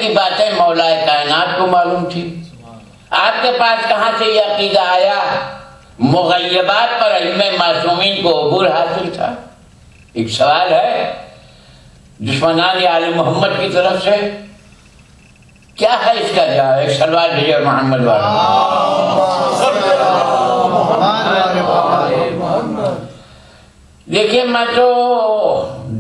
کی باتیں مولا کائنات کو معلوم تھی. آپ کے پاس کہاں سے یہ عقیدہ آیا؟ مغیبات پر علم معصومین کو عبور حاصل تھا. ایک سوال ہے دشمنان آل محمد کی طرف سے، کیا ہے اس کا جواب؟ ایک سوال بھیجے محمد والا. دیکھیے میں تو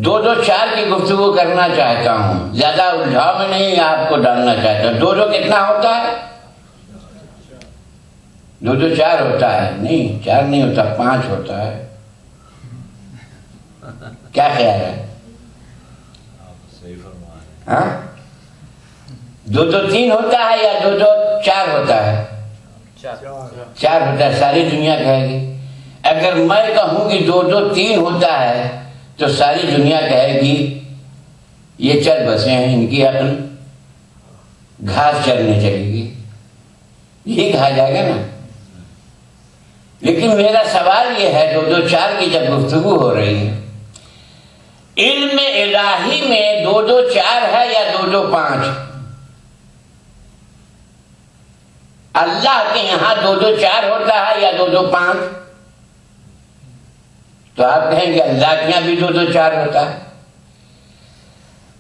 دو چار کی گفتگو کرنا چاہتا ہوں، زیادہ الجھاؤ میں نہیں آپ کو ڈالنا چاہتا. دو کتنا ہوتا ہے؟ دو چار ہوتا ہے؟ نہیں، چار نہیں ہوتا، 5 ہوتا ہے. کیا خیال ہے؟ ہاں، 2 3 ہوتا ہے یا 2 4 ہوتا ہے؟ 4 ہوتا ہے. ساری دنیا کہے گی. اگر میں کہوں کہ 2 3 ہوتا ہے تو ساری دنیا کہے گی یہ چل بسے ہیں، ان کی عقل گھاس چرنے چلے گی، یہ کہا جائے گا نا. لیکن میرا سوال یہ ہے 2 4 کی جب گفتگو ہو رہی ہے، علم الہی میں 2 4 ہے یا 2 5؟ اللہ کے یہاں 2 4 ہوتا ہے یا 2 5؟ تو آپ کہیں گے اللہ کے یہاں بھی 2 4 ہوتا ہے،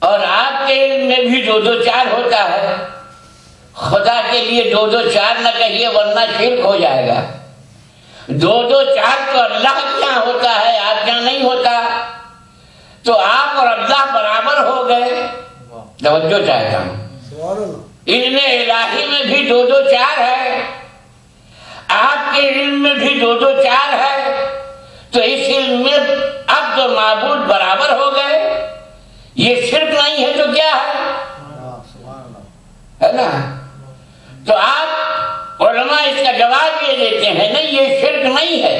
اور آپ کے علم میں بھی 2 4 ہوتا ہے. خدا کے لیے 2 4 نہ کہیے ورنہ شرک ہو جائے گا. 2 4 تو اللہ کے یہاں ہوتا ہے، آپ کے یہاں نہیں ہوتا. تو آپ اور اللہ برابر ہو گئے. توجہ چاہتا ہوں، علم الہی میں بھی 2 4 ہے، آپ کے علم میں بھی 2 4 ہے. تو اس علم میں عبد و معبود برابر ہو گئے. یہ شرک نہیں ہے تو کیا ہے نا؟ تو آپ علماء اس کا جواب یہ دیتے ہیں نہیں، یہ شرک نہیں ہے.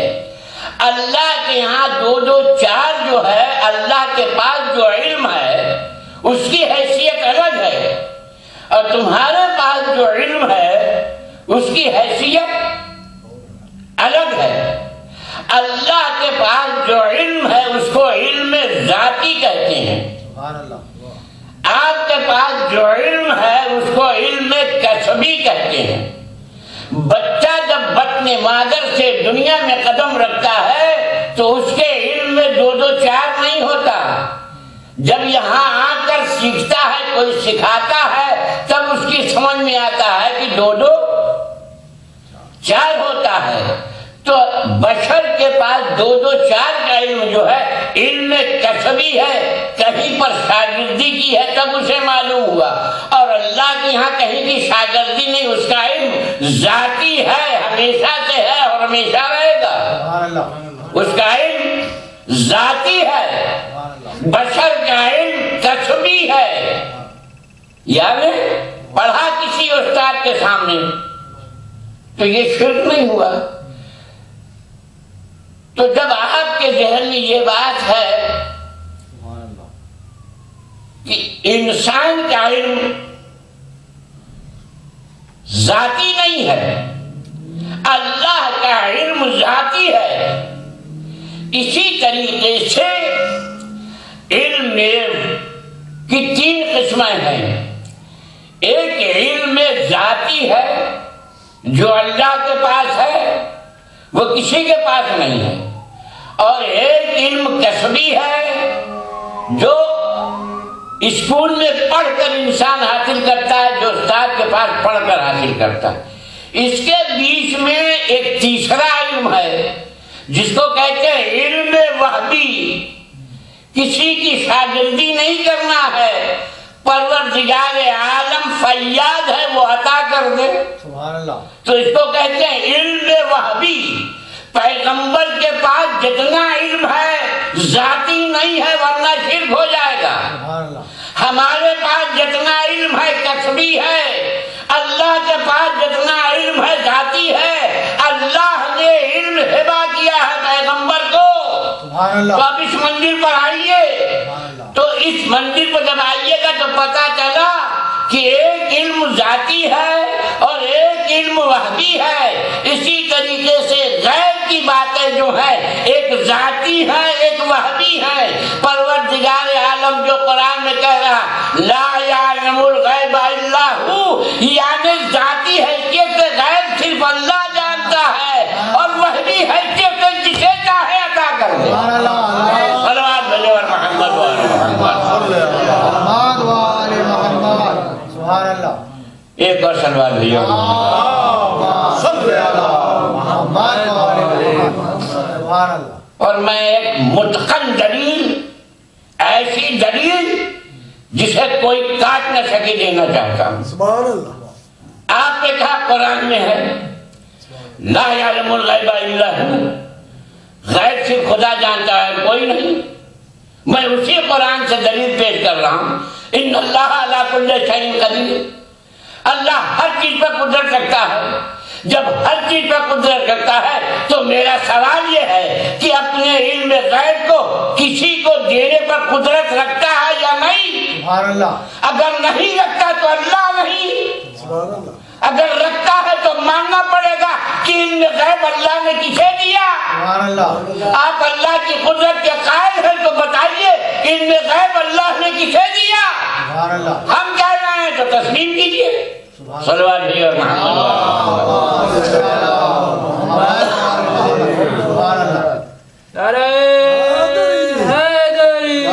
اللہ کے یہاں 2 4 جو ہے، اللہ کے پاس جو علم ہے اس کی حیثیت الگ ہے، اور تمہارے پاس جو علم ہے اس کی حیثیت الگ ہے. اللہ کے پاس جو علم ہے اس کو علم ذاتی کہتے ہیں. آپ کے پاس جو علم ہے اس کو علم کسبی کہتے ہیں. بچہ جب بطن مادر سے دنیا میں قدم رکھتا ہے تو اس کے علم میں 2 4 نہیں ہوتا. جب یہاں آ کر سیکھتا ہے، کوئی سکھاتا ہے، تب اس کی سمجھ میں آتا ہے کہ 2 4 ہوتا ہے. تو بشر کے پاس 2 4 کا علم جو ہے علم کسبی ہے، کہیں پر شاگردی کی ہے تب اسے معلوم ہوا. اور اللہ کے یہاں کہیں کی شاگردی نہیں، اس کا علم ذاتی ہے، ہمیشہ سے ہے اور ہمیشہ رہے گا. اس کا علم ذاتی ہے. بشر کا علم کسبی ہے، یعنی پڑھا کسی استاد کے سامنے، تو یہ شرک نہیں ہوا. تو جب آپ کے ذہن میں یہ بات ہے کہ انسان کا علم ذاتی نہیں ہے، اللہ کا علم ذاتی ہے، اسی طریقے سے علم کی 3 قسمیں ہیں. ایک علم ذاتی ہے جو اللہ کے پاس ہے، وہ کسی کے پاس نہیں ہے. اور ایک علم کسبی ہے جو اسکول میں پڑھ کر انسان حاصل کرتا ہے، جو استاد کے پاس پڑھ کر حاصل کرتا ہے. اس کے بیچ میں ایک تیسرا علم ہے جس کو کہتے ہیں علم وحبی. کسی کی شاگردی نہیں کرنا ہے، پروردگار عالم فیاض ہے، وہ عطا کر دے. تو اس کو کہتے ہیں علم وحبی. پیغمبر کے پاس جتنا علم ہے ذاتی نہیں ہے ورنہ شرک ہو جائے گا. ہمارے پاس جتنا علم ہے کسبی ہے. اللہ کے پاس جتنا علم ہے ذاتی ہے. اللہ نے علم ہبہ کیا ہے پیغمبر کو. تو اب اس منزل پر آئیے، تو اس منزل پر جب آئیے گا تو پتا چلا کہ ایک علم ذاتی ہے اور ایک علم وحدی ہے. اسی طریقے سے غیب کی باتیں جو ہیں ایک ذاتی ہے ایک وحدی ہے. پروردگار عالم جو قرآن میں کہہ رہا لا یعلم الغیب الا یعنی ذاتی حیثیت سے غیب صرف اللہ جانتا ہے اور وحدی حیثیت سے جسے چاہے عطا کر دے. صلوات بھیجو اور محمد و آل محمد. سبحان اللہ. ایک اور صلوات بھیجو. اور میں ایک متقن دلیل، ایسی دلیل جسے کوئی کاٹ نہ سکے دینا چاہتا ہوں. سبحان اللہ. آپ نے کہا قرآن میں ہے لا یعلم الغیب الا ہو، غیب صرف خدا جانتا ہے، کوئی نہیں. میں اسی قرآن سے دلیل پیش کر رہا ہوں. ان اللہ علی کل شیء قدیر، اللہ ہر چیز پر قدرت رکھتا ہے. جب ہر چیز پر قدرت رکھتا ہے تو میرا سوال یہ ہے کہ اپنے علم غیب کو کسی کو دینے پر قدرت رکھتا ہے یا نہیں؟ سبحان اللہ. اگر نہیں رکھتا تو اللہ نہیں. سبحان اللہ. اگر رکھتا ہے تو ماننا پڑے گا کہ علم غیب اللہ نے کسے دیا. سبحان اللہ. آپ اللہ کی قدرت کے قائل ہیں تو بتائیے علم غیب اللہ نے کسے دیا. سبحان اللہ. ہم کہہ رہے ہیں تو تسلیم کیجیے. صلوات بھیجو اور محمد. سبحان اللہ. نعرہ حیدری.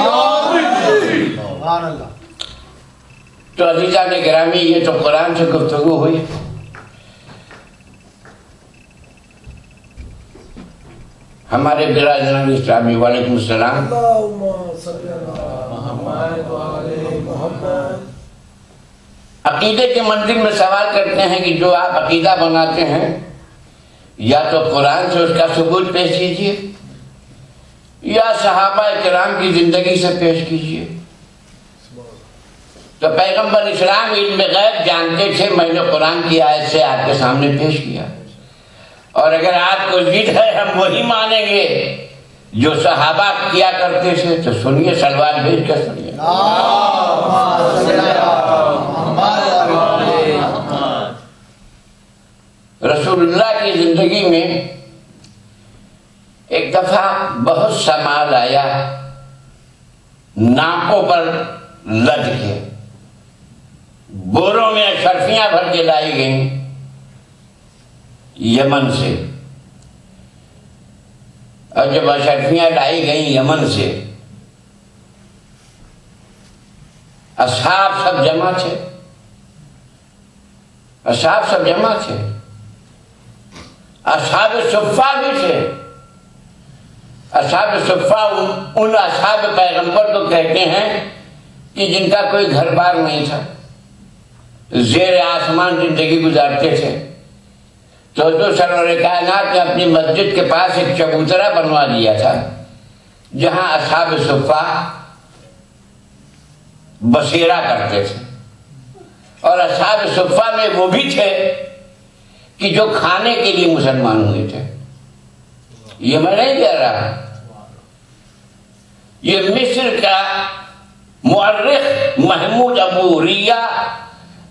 سبحان اللہ. تو عزیزان گرامی، یہ تو قرآن سے گفتگو ہوئی. ہمارے برادران اسلامی وعلیکم السلام. عقیدے کے منزل میں سوال کرتے ہیں کہ جو آپ عقیدہ بناتے ہیں یا تو قرآن سے اس کا ثبوت پیش کیجیے یا صحابہ کرام کی زندگی سے پیش کیجیے. تو پیغمبر اسلام علم غیب جانتے تھے، میں نے قرآن کی آیت سے آپ کے سامنے پیش کیا. اور اگر آپ کو ضد ہے ہم وہی مانیں گے جو صحابہ کیا کرتے تھے تو سنیے، سلوات بھیج کر سنیے. رسول اللہ کی زندگی میں ایک دفعہ بہت سا مال آیا، ناکوں پر لد کے بوروں میں اشرفیاں بھر کے لائی گئیں یمن سے. اور جب اشرفیاں لائی گئیں یمن سے، اصحاب سب جمع تھے. اصحاب سب جمع تھے، اصحاب صفہ بھی تھے. اصحاب صفہ ان اصحاب پیغمبر کو کہتے ہیں کہ جن کا کوئی گھر بار نہیں تھا، زیر آسمان زندگی گزارتے تھے. تو جو سرور کائنات نے اپنی مسجد کے پاس ایک چبوترا بنوا دیا تھا جہاں اصحاب صفہ بسیرا کرتے تھے. اور اصحاب صفہ میں وہ بھی تھے کہ جو کھانے کے لیے مسلمان ہوئے تھے. یہ میں نہیں کہہ رہا، یہ مصر کا مورخ محمود ابو ریہ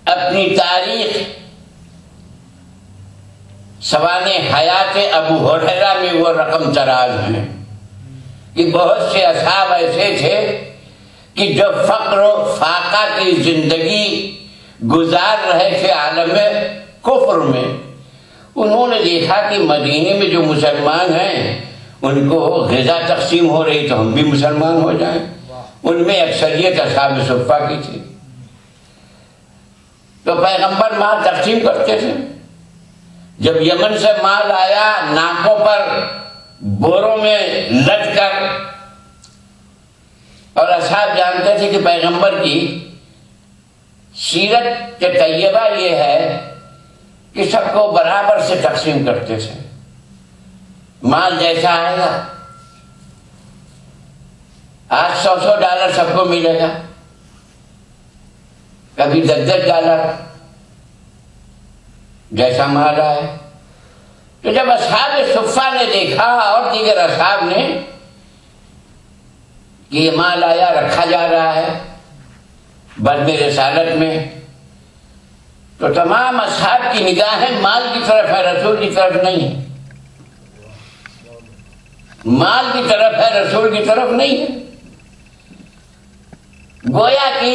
اپنی تاریخ سوانح حیات ابو ہریرہ میں وہ رقم تراز ہیں کہ بہت سے اصحاب ایسے تھے کہ جو فقر و فاقہ کی زندگی گزار رہے تھے عالم کفر میں، انہوں نے دیکھا کہ مدینے میں جو مسلمان ہیں ان کو غذا تقسیم ہو رہی تو ہم بھی مسلمان ہو جائیں. ان میں اکثریت اصحاب صفہ کی تھی. تو پیغمبر مال تقسیم کرتے تھے. جب یمن سے مال آیا ناکوں پر بوروں میں لد کر، اور اصحاب جانتے تھے کہ پیغمبر کی سیرت طیبہ یہ ہے کہ سب کو برابر سے تقسیم کرتے تھے. مال جیسا آئے گا، آج $100 سب کو ملے گا، کبھی $10 جیسا مال آئے. تو جب اصحاب صفہ نے دیکھا اور دیگر اصحاب نے کہ یہ مال آیا رکھا جا رہا ہے بزم رسالت میں، تو تمام اصحاب کی نگاہیں مال کی طرف ہے، رسول کی طرف نہیں ہے. مال کی طرف ہے، رسول کی طرف نہیں ہے. گویا کہ